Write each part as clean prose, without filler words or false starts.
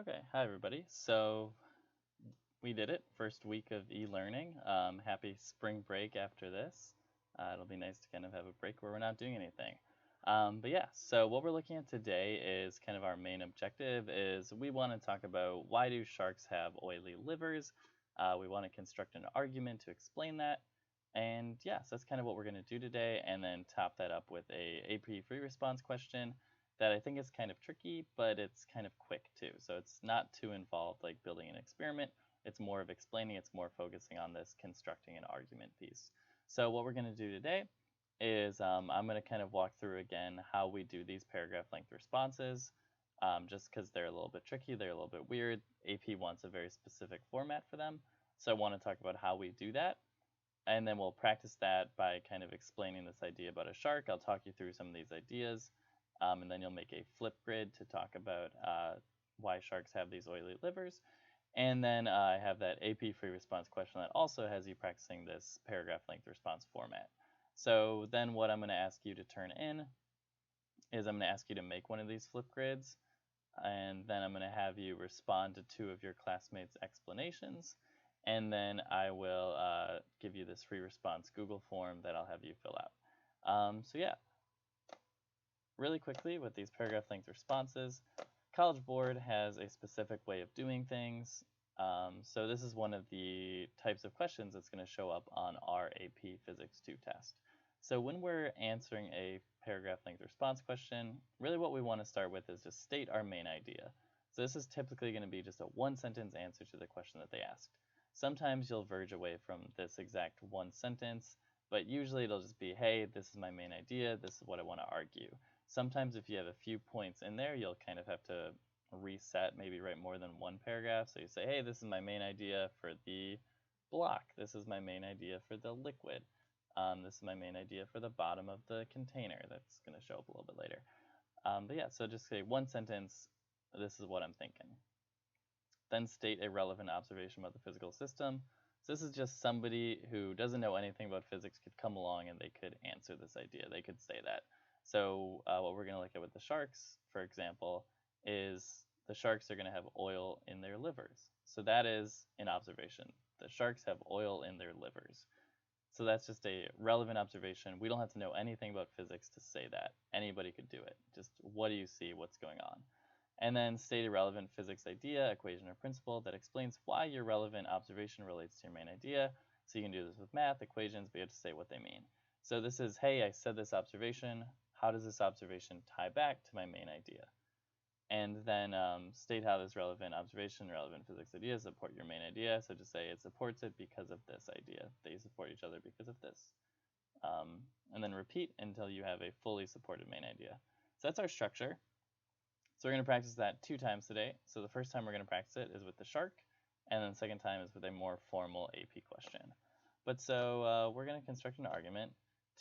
Okay, hi everybody. So we did it, first week of e-learning. Happy spring break after this. It'll be nice to kind of have a break where we're not doing anything. But yeah, so what we're looking at today is kind of our main objective is we want to talk about why do sharks have oily livers. We want to construct an argument to explain that. And yeah, so that's kind of what we're going to do today, and then top that up with a AP free response question that I think is kind of tricky, but it's kind of quick too. So it's not too involved like building an experiment. It's more of explaining, it's more focusing on this constructing an argument piece. So what we're going to do today is I'm going to kind of walk through again how we do these paragraph length responses, just because they're a little bit tricky, they're a little bit weird. AP wants a very specific format for them. So I want to talk about how we do that. And then we'll practice that by kind of explaining this idea about a shark. I'll talk you through some of these ideas, and then you'll make a flip grid to talk about why sharks have these oily livers. And then I have that AP free response question that also has you practicing this paragraph length response format. So then what I'm going to ask you to turn in is I'm going to ask you to make one of these flip grids, and then I'm going to have you respond to two of your classmates' explanations, and then I will give you this free response Google form that I'll have you fill out. So yeah, really quickly with these paragraph length responses, College Board has a specific way of doing things. So this is one of the types of questions that's going to show up on our AP Physics 2 test. So when we're answering a paragraph length response question, really what we want to start with is just state our main idea. So this is typically going to be just a one sentence answer to the question that they asked. Sometimes you'll verge away from this exact one sentence, but usually it'll just be, hey, this is my main idea, this is what I want to argue. Sometimes if you have a few points in there, you'll kind of have to reset, maybe write more than one paragraph. So you say, hey, this is my main idea for the block. This is my main idea for the liquid. This is my main idea for the bottom of the container. That's going to show up a little bit later. But yeah, so just say one sentence, this is what I'm thinking. Then state a relevant observation about the physical system. So this is just somebody who doesn't know anything about physics could come along and they could answer this idea. They could say that. So what we're going to look at with the sharks, for example, is the sharks are going to have oil in their livers. So that is an observation. The sharks have oil in their livers. So that's just a relevant observation. We don't have to know anything about physics to say that. Anybody could do it. Just what do you see? What's going on? And then state a relevant physics idea, equation, or principle that explains why your relevant observation relates to your main idea. So you can do this with math, equations, but you have to say what they mean. So this is, hey, I said this observation. How does this observation tie back to my main idea? And then state how this relevant observation, relevant physics idea support your main idea. So just say it supports it because of this idea. They support each other because of this. And then repeat until you have a fully supported main idea. So that's our structure. So we're going to practice that 2 times today. So the first time we're going to practice it is with the shark, and then the second time is with a more formal AP question. But so we're going to construct an argument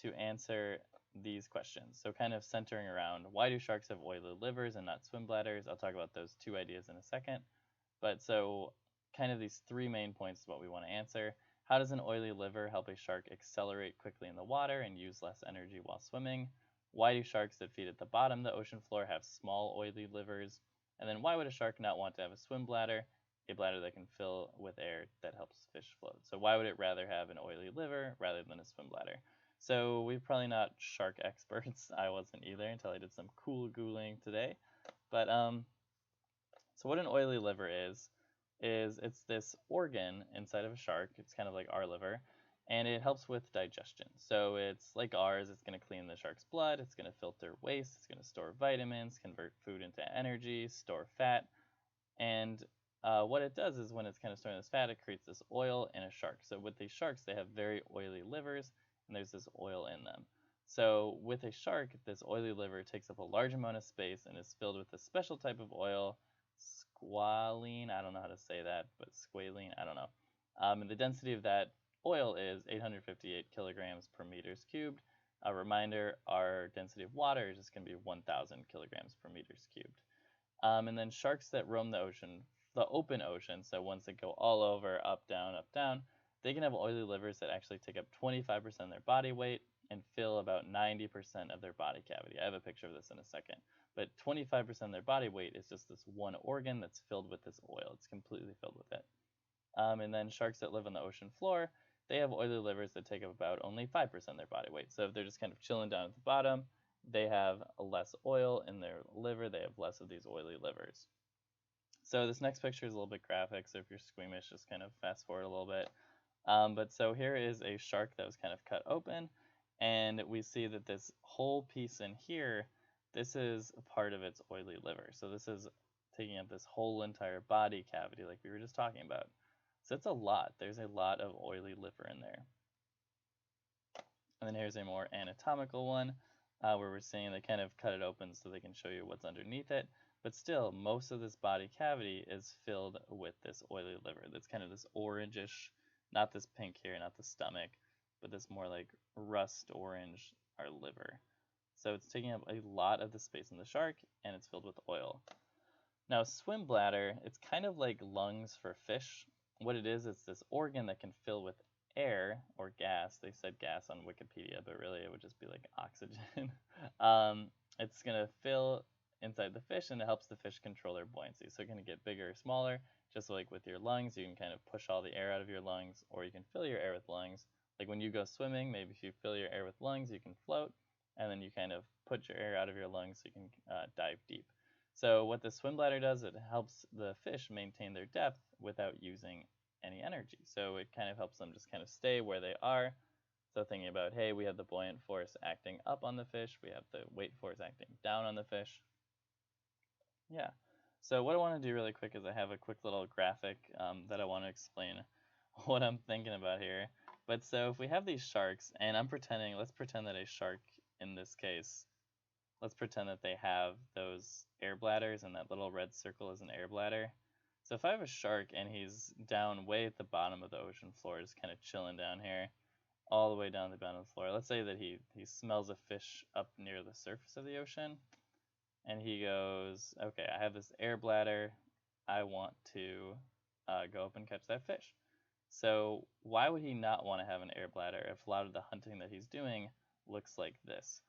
to answer these questions. So kind of centering around why do sharks have oily livers and not swim bladders? I'll talk about those 2 ideas in a second. But so kind of these 3 main points is what we want to answer. How does an oily liver help a shark accelerate quickly in the water and use less energy while swimming? Why do sharks that feed at the bottom of the ocean floor have small oily livers? And then why would a shark not want to have a swim bladder, a bladder that can fill with air that helps fish float? So why would it rather have an oily liver rather than a swim bladder? So we're probably not shark experts. I wasn't either until I did some cool Googling today. But so what an oily liver is it's this organ inside of a shark. It's kind of like our liver, and it helps with digestion. So it's like ours. It's going to clean the shark's blood. It's going to filter waste. It's going to store vitamins, convert food into energy, store fat. And what it does is when it's kind of storing this fat, it creates this oil in a shark. So with these sharks, they have very oily livers, and there's this oil in them. So with a shark, this oily liver takes up a large amount of space and is filled with a special type of oil, squalene, I don't know how to say that, but squalene, I don't know. And the density of that oil is 858 kilograms per meters cubed. A reminder, our density of water is just going to be 1,000 kilograms per meters cubed. And then sharks that roam the ocean, the open ocean, so ones that go all over, up, down, they can have oily livers that actually take up 25% of their body weight and fill about 90% of their body cavity. I have a picture of this in a second. But 25% of their body weight is just this one organ that's filled with this oil. It's completely filled with it. And then sharks that live on the ocean floor, they have oily livers that take up about only 5% of their body weight. So if they're just kind of chilling down at the bottom, they have less oil in their liver. They have less of these oily livers. So this next picture is a little bit graphic, so if you're squeamish, just kind of fast forward a little bit. But so here is a shark that was kind of cut open, and we see that this whole piece in here, this is a part of its oily liver. So this is taking up this whole entire body cavity like we were just talking about. So it's a lot. There's a lot of oily liver in there. And then here's a more anatomical one where we're seeing they kind of cut it open so they can show you what's underneath it. But still, most of this body cavity is filled with this oily liver. That's kind of this orangish, not this pink here, not the stomach, but this more like rust orange, our liver. So it's taking up a lot of the space in the shark, and it's filled with oil. Now, swim bladder, it's kind of like lungs for fish. What it is, it's this organ that can fill with air or gas. They said gas on Wikipedia, but really it would just be like oxygen. It's going to fill inside the fish, and it helps the fish control their buoyancy. So it can get bigger or smaller, just like with your lungs. You can kind of push all the air out of your lungs, or you can fill your air with lungs. Like when you go swimming, maybe if you fill your air with lungs, you can float, and then you kind of put your air out of your lungs so you can dive deep. So what the swim bladder does, it helps the fish maintain their depth without using any energy. So it kind of helps them just kind of stay where they are. So thinking about, hey, we have the buoyant force acting up on the fish, we have the weight force acting down on the fish. Yeah. So what I want to do really quick is I have a quick little graphic that I want to explain what I'm thinking about here. But so if we have these sharks, and let's pretend that a shark in this case, let's pretend that they have those air bladders, and that little red circle is an air bladder. So if I have a shark and he's down way at the bottom of the ocean floor, just kind of chilling down here, all the way down the bottom of the floor. Let's say that he smells a fish up near the surface of the ocean, and he goes, okay, I have this air bladder, I want to go up and catch that fish. So why would he not want to have an air bladder if a lot of the hunting that he's doing looks like this,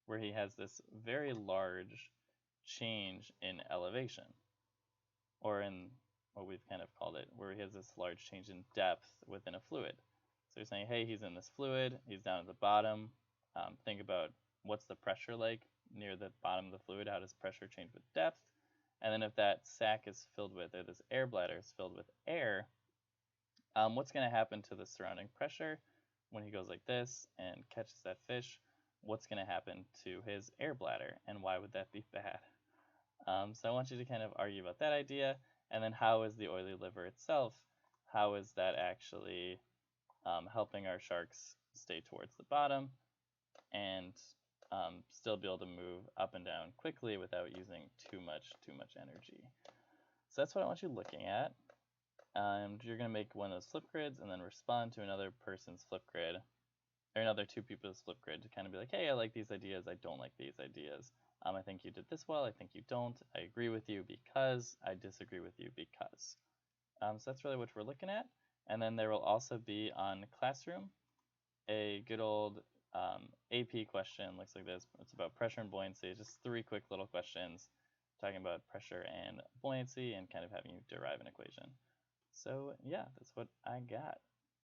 where he has this very large change in elevation, or in what we've kind of called it, where he has this large change in depth within a fluid. So you're saying, hey, he's in this fluid, he's down at the bottom. Think about what's the pressure like near the bottom of the fluid, how does pressure change with depth? And then if that sac is filled with, or this air bladder is filled with air, what's going to happen to the surrounding pressure when he goes like this and catches that fish? What's going to happen to his air bladder, and why would that be bad? So I want you to kind of argue about that idea, and then how is the oily liver itself, how is that actually helping our sharks stay towards the bottom and still be able to move up and down quickly without using too much energy. So that's what I want you looking at. You're going to make one of those flip grids and then respond to another person's flip grid, or another two people's flip grid, to kind of be like, hey, I like these ideas, I don't like these ideas. I think you did this well, I think you don't, I agree with you because, I disagree with you because. So that's really what we're looking at. And then there will also be on Classroom a good old AP question, looks like this. It's about pressure and buoyancy, just 3 quick little questions talking about pressure and buoyancy and kind of having you derive an equation. So yeah, that's what I got.